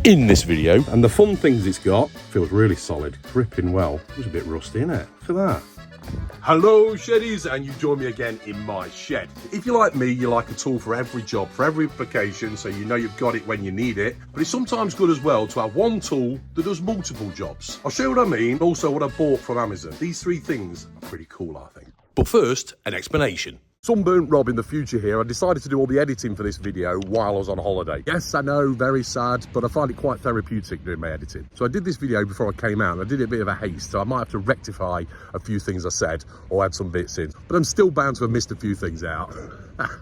in this video. And the fun things it's got, feels really solid, gripping well. It was a bit rusty, isn't it? Look at that. Hello sheddies, and you join me again in my shed. If you're like me, you like a tool for every job, for every application, so you know you've got it when you need it. But it's sometimes good as well to have one tool that does multiple jobs. I'll show you what I mean, also what I bought from Amazon. These three things are pretty cool, I think. But first, an explanation. Sunburnt Rob in the future here. I decided to do all the editing for this video while I was on holiday. Yes, I know, very sad, but I find it quite therapeutic doing my editing. So I did this video before I came out, and I did it a bit of a haste, so I might have to rectify a few things I said or add some bits in. But I'm still bound to have missed a few things out.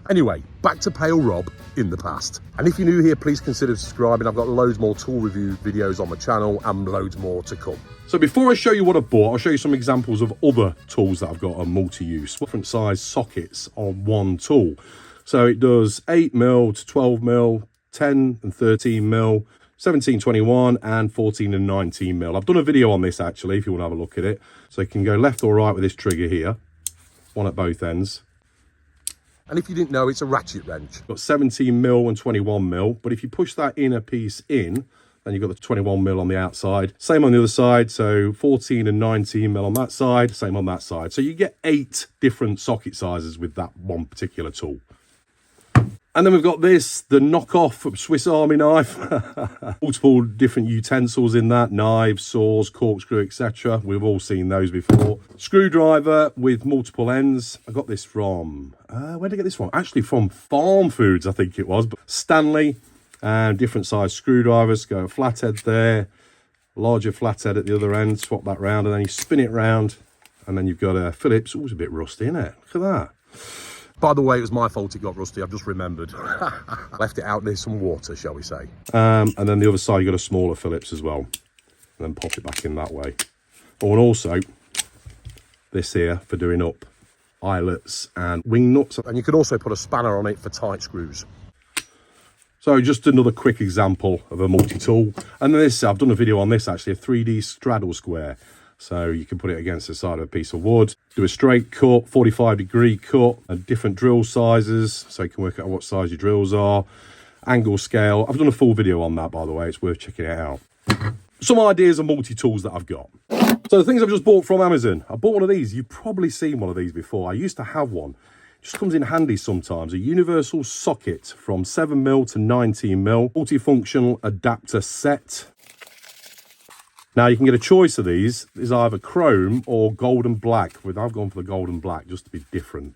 Anyway, back to Pale Rob in the past. And if you're new here, please consider subscribing. I've got loads more tool review videos on my channel and loads more to come. So before I show you what I bought, I'll show you some examples of other tools that I've got on multi-use. Different size sockets on one tool. So it does 8mm to 12mm, 10 and 13mm, 17, 21 and 14 and 19mm. I've done a video on this actually, if you want to have a look at it. So you can go left or right with this trigger here, one at both ends. And if you didn't know, it's a ratchet wrench. Got 17mm and 21mm, but if you push that inner piece in, then you've got the 21mm on the outside. Same on the other side, so 14 and 19mm on that side, same on that side. So you get 8 different socket sizes with that one particular tool. And then we've got this, the knockoff Swiss Army knife. Multiple different utensils in that, knives, saws, corkscrew, etc. We've all seen those before. Screwdriver with multiple ends. I got this from, where did I get this from? Actually from Farm Foods, I think it was. But Stanley, and different size screwdrivers. Go a flathead there, larger flathead at the other end, swap that round, and then you spin it round, and then you've got a Phillips. Oh, it's a bit rusty, isn't it? Look at that. By the way, it was my fault it got rusty. I've just remembered. Left it out near some water, shall we say. And then the other side, you've got a smaller Phillips as well. And then pop it back in that way. Oh, and also, this here for doing up eyelets and wing nuts. And you can also put a spanner on it for tight screws. So just another quick example of a multi-tool. And this, I've done a video on this actually, a 3D straddle square. So you can put it against the side of a piece of wood, do a straight cut, 45-degree cut, and different drill sizes, so you can work out what size your drills are, angle scale. I've done a full video on that, by the way. It's worth checking it out. Some ideas of multi-tools that I've got. So the things I've just bought from Amazon. I bought one of these. You've probably seen one of these before. I used to have one. Just comes in handy sometimes. A universal socket from 7mm to 19mm, multifunctional adapter set. Now you can get a choice of these. There's either chrome or gold and black. I've gone for the gold and black just to be different.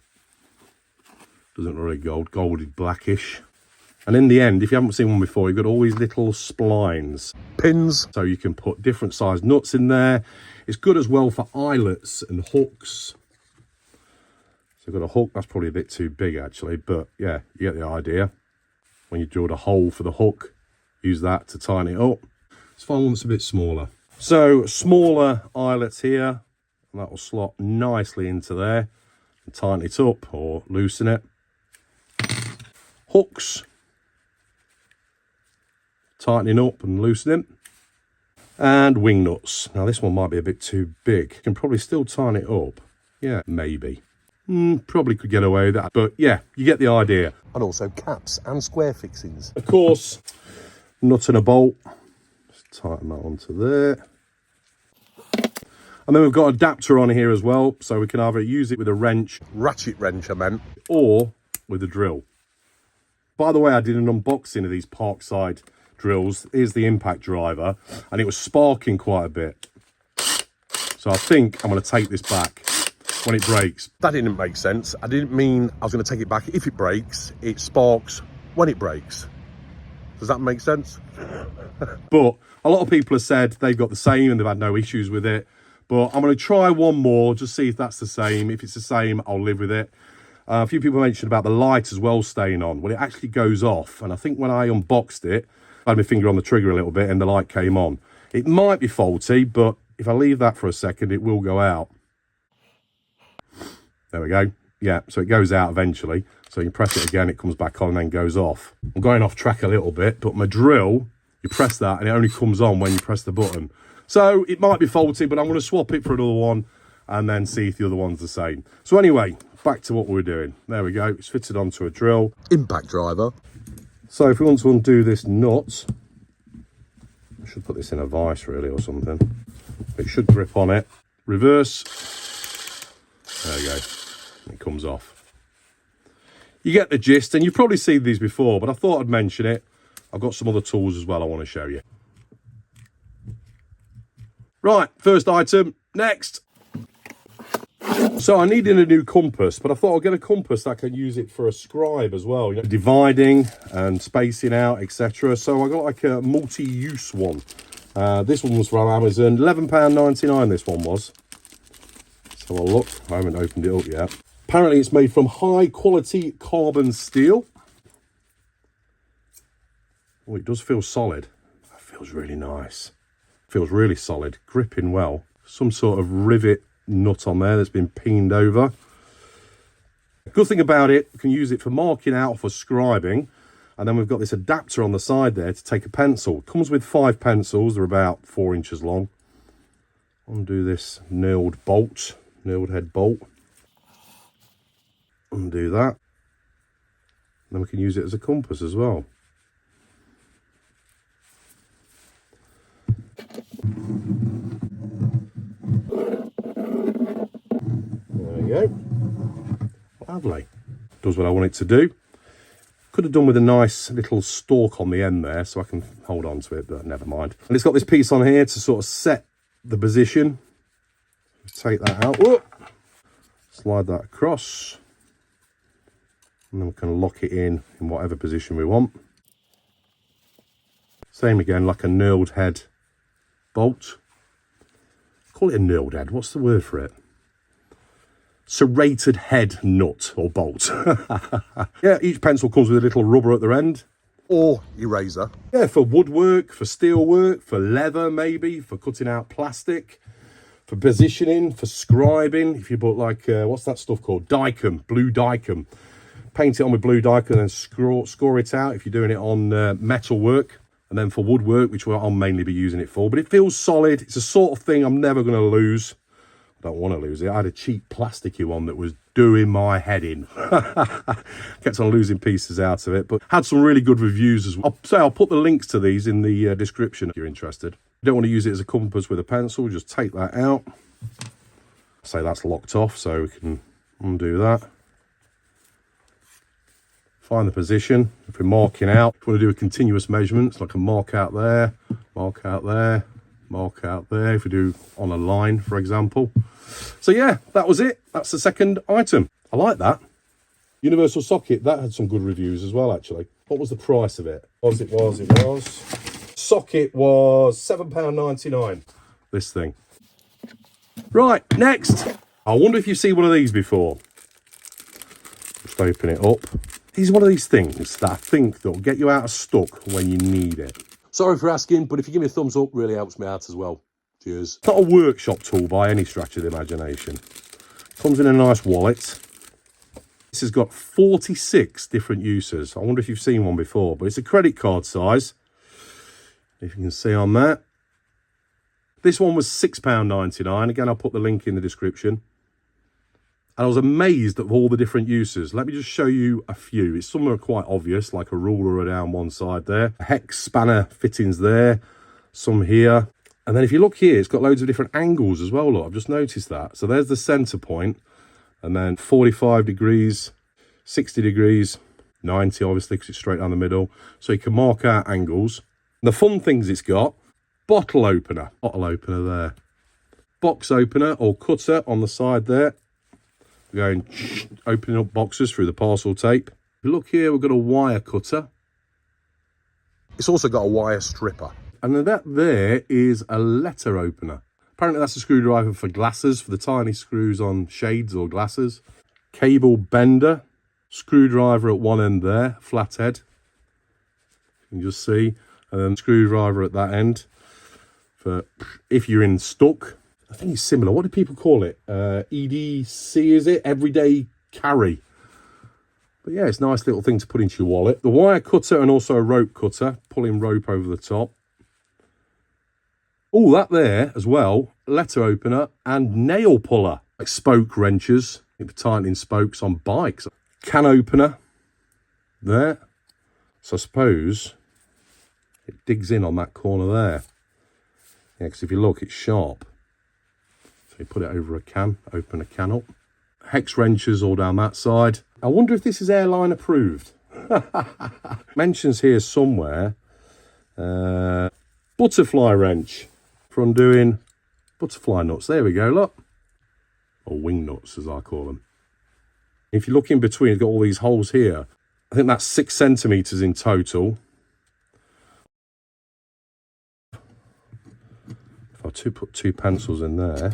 Doesn't really golded blackish. And in the end, if you haven't seen one before, you've got all these little splines, pins, so you can put different size nuts in there. It's good as well for eyelets and hooks. So I've got a hook, that's probably a bit too big actually, but yeah, you get the idea. When you drilled a hole for the hook, use that to tighten it up. Let's find one that's a bit smaller. So smaller eyelet here, and that will slot nicely into there and tighten it up or loosen it. Hooks, tightening up and loosening. And wing nuts. Now this one might be a bit too big. You can probably still tighten it up. Yeah, maybe. Probably could get away with that, but yeah, you get the idea. And also caps and square fixings. Of course, nut and a bolt. Just tighten that onto there. And then we've got an adapter on here as well, so we can either use it with a wrench, ratchet wrench I meant, or with a drill. By the way, I did an unboxing of these Parkside drills. Here's the impact driver, and it was sparking quite a bit. So I think I'm going to take this back when it breaks. That didn't make sense. I didn't mean I was going to take it back if it breaks. It sparks when it breaks. Does that make sense? But a lot of people have said they've got the same and they've had no issues with it. But I'm going to try one more, just see if that's the same. If it's the same, I'll live with it. A few people mentioned about the light as well staying on. Well, it actually goes off. And I think when I unboxed it, I had my finger on the trigger a little bit and the light came on. It might be faulty, but if I leave that for a second, it will go out. There we go. Yeah, so it goes out eventually. So you press it again, it comes back on and then goes off. I'm going off track a little bit, but my drill, you press that and it only comes on when you press the button. So it might be faulty, but I'm going to swap it for another one and then see if the other one's the same. So anyway, back to what we were doing. There we go. It's fitted onto a drill. Impact driver. So if we want to undo this nut, Should put this in a vise really or something. It should grip on it. Reverse. There you go. It comes off. You get the gist, and you've probably seen these before, but I thought I'd mention it. I've got some other tools as well I want to show you. Right, first item, next. So I needed a new compass, but I thought I'll get a compass that can use it for a scribe as well, you know, dividing and spacing out, etc. So I got like a multi-use one. This one was from Amazon, £11.99 this one was. Let's have a look. I haven't opened it up yet. Apparently it's made from high quality carbon steel. Oh, it does feel solid. That feels really nice. Feels really solid, gripping well. Some sort of rivet nut on there that's been peened over. Good thing about it, you can use it for marking out, for scribing. And then we've got this adapter on the side there to take a pencil. It comes with 5 pencils, they're about 4 inches long. Undo this nailed head bolt. Undo that. Then we can use it as a compass as well. There we go. Lovely. Does what I want it to do. Could have done with a nice little stalk on the end there so I can hold on to it, but never mind. And it's got this piece on here to sort of set the position. Take that out. Whoop. Slide that across. And then we can lock it in whatever position we want. Same again, like a knurled head bolt. Call it a knurled head. What's the word for it? Serrated head nut or bolt. Yeah, each pencil comes with a little rubber at their end. Or eraser. Yeah, for woodwork, for steel work, for leather maybe, for cutting out plastic, for positioning, for scribing. If you put like, what's that stuff called? Dicum, blue dicum. Paint it on with blue dicum and then score it out if you're doing it on metal work. And then for woodwork, which I'll mainly be using it for. But it feels solid. It's a sort of thing I'm never going to lose. I don't want to lose it. I had a cheap plasticky one that was doing my head in. Kept on losing pieces out of it, but had some really good reviews as well. I'll put the links to these in the description if you're interested. You don't want to use it as a compass with a pencil, just take that out. Say that's locked off, so we can undo that. Find the position. If we're marking out, if we want to do a continuous measurement, so I can mark out there, mark out there, mark out there, if we do on a line, for example. So yeah, that was it. That's the second item. I like that. Universal socket, that had some good reviews as well, actually. What was the price of it? It was. Socket was £7.99. This thing. Right, next. I wonder if you've seen one of these before. Just open it up. This is one of these things that I think that'll get you out of stuck when you need it. Sorry for asking, but if you give me a thumbs up, really helps me out as well. Cheers. It's not a workshop tool by any stretch of the imagination. Comes in a nice wallet. This has got 46 different uses. I wonder if you've seen one before, but it's a credit card size. If you can see on that. This one was £6.99. Again, I'll put the link in the description. And I was amazed at all the different uses. Let me just show you a few. Some are quite obvious, like a ruler down one side there. A hex spanner fittings there. Some here. And then if you look here, it's got loads of different angles as well. Look, I've just noticed that. So there's the center point. And then 45 degrees, 60 degrees, 90 obviously, because it's straight down the middle. So you can mark out angles. And the fun things it's got, bottle opener there. Box opener or cutter on the side there. We're going opening up boxes through the parcel tape. If you look here, we've got a wire cutter. It's also got a wire stripper. And then that there is a letter opener. Apparently that's a screwdriver for glasses, for the tiny screws on shades or glasses. Cable bender. Screwdriver at one end there, flathead. You can just see. And then screwdriver at that end. For if you're in stuck. I think it's similar. What do people call it? EDC, is it? Everyday carry. But yeah, it's a nice little thing to put into your wallet. The wire cutter and also a rope cutter. Pulling rope over the top. Oh, that there as well. Letter opener and nail puller. Like spoke wrenches. For tightening spokes on bikes. Can opener. There. So I suppose it digs in on that corner there. Yeah, because if you look, it's sharp. So you put it over a can, open a can up. Hex wrenches all down that side. I wonder if this is airline approved. Mentions here somewhere, butterfly wrench from doing butterfly nuts. There we go, look. Or wing nuts, as I call them. If you look in between, you've got all these holes here. I think that's 6 centimetres in total. If I put 2 pencils in there.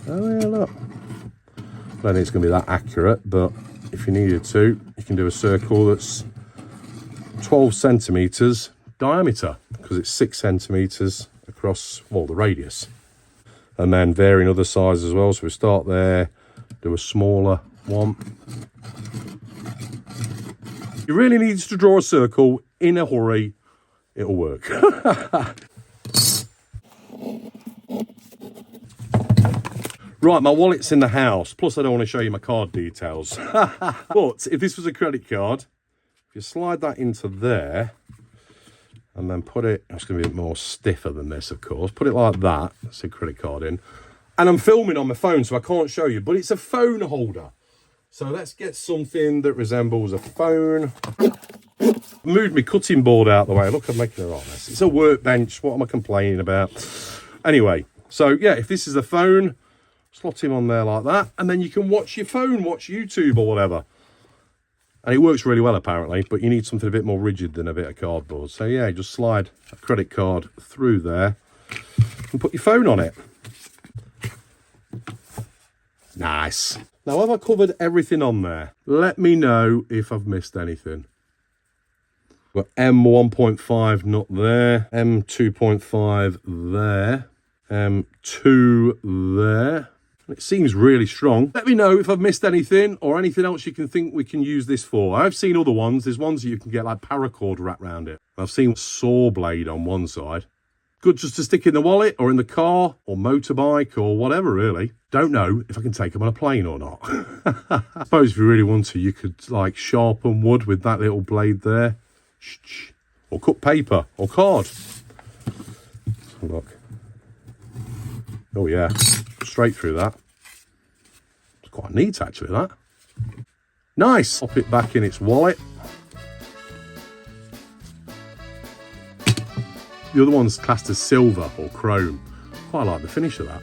Oh yeah, look. I don't think it's going to be that accurate, but if you needed to, you can do a circle that's 12 centimetres diameter, because it's 6 centimetres across, well, the radius. And then varying other sizes as well. So we start there, do a smaller one. You really need to draw a circle in a hurry. It'll work. Right, my wallet's in the house. Plus, I don't want to show you my card details. But if this was a credit card, if you slide that into there and then put it, it's going to be a bit more stiffer than this, of course. Put it like that. That's a credit card in. And I'm filming on my phone, so I can't show you, but it's a phone holder. So let's get something that resembles a phone. Moved my cutting board out of the way. Look, I'm making a right mess. It's a workbench. What am I complaining about? Anyway, so yeah, if this is a phone, slot him on there like that, and then you can watch your phone, watch YouTube or whatever. And it works really well, apparently, but you need something a bit more rigid than a bit of cardboard. So yeah, just slide a credit card through there and put your phone on it. Nice. Now, have I covered everything on there? Let me know if I've missed anything. Got M1.5 not there, M2.5 there, M2 there. It seems really strong. Let me know if I've missed anything or anything else you can think we can use this for. I've seen other ones. There's ones that you can get like paracord wrapped around it. I've seen saw blade on one side. Good just to stick in the wallet or in the car or motorbike or whatever, really. Don't know if I can take them on a plane or not. I suppose if you really want to, you could like sharpen wood with that little blade there. Or cut paper or card. Look. Oh yeah, straight through that. It's quite neat actually, that. Nice. Pop it back in its wallet. The other one's classed as silver or chrome. Quite like the finish of that.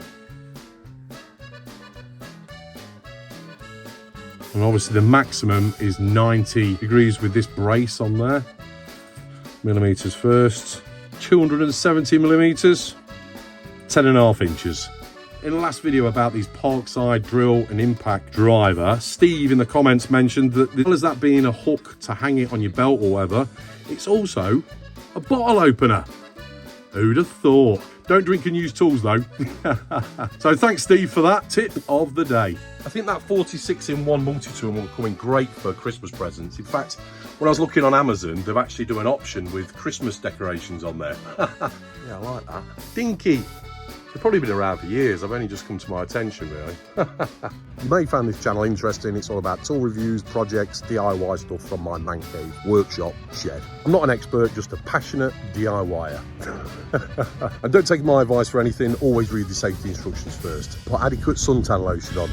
And obviously the maximum is 90 degrees with this brace on there. Millimeters first. 270 millimeters. 10.5 inches. In the last video about these Parkside drill and impact driver, Steve in the comments mentioned that as well as that being a hook to hang it on your belt or whatever, it's also a bottle opener. Who'd have thought? Don't drink and use tools though. So thanks Steve for that tip of the day. I think that 46-in-1 multi-tool will come in great for Christmas presents. In fact, when I was looking on Amazon, they've actually done an option with Christmas decorations on there. Yeah, I like that. Dinky. They've probably been around for years. I've only just come to my attention, really. You may find this channel interesting. It's all about tool reviews, projects, DIY stuff from my man cave, workshop, shed. I'm not an expert, just a passionate DIYer. And don't take my advice for anything. Always read the safety instructions first. Put adequate suntan lotion on.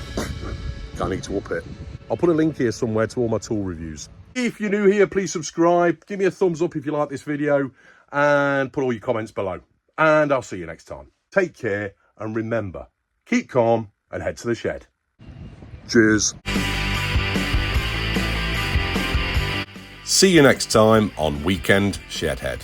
Can't need to up it. I'll put a link here somewhere to all my tool reviews. If you're new here, please subscribe. Give me a thumbs up if you like this video and put all your comments below. And I'll see you next time. Take care, and remember, keep calm and head to the shed. Cheers. See you next time on Weekend Shedhead.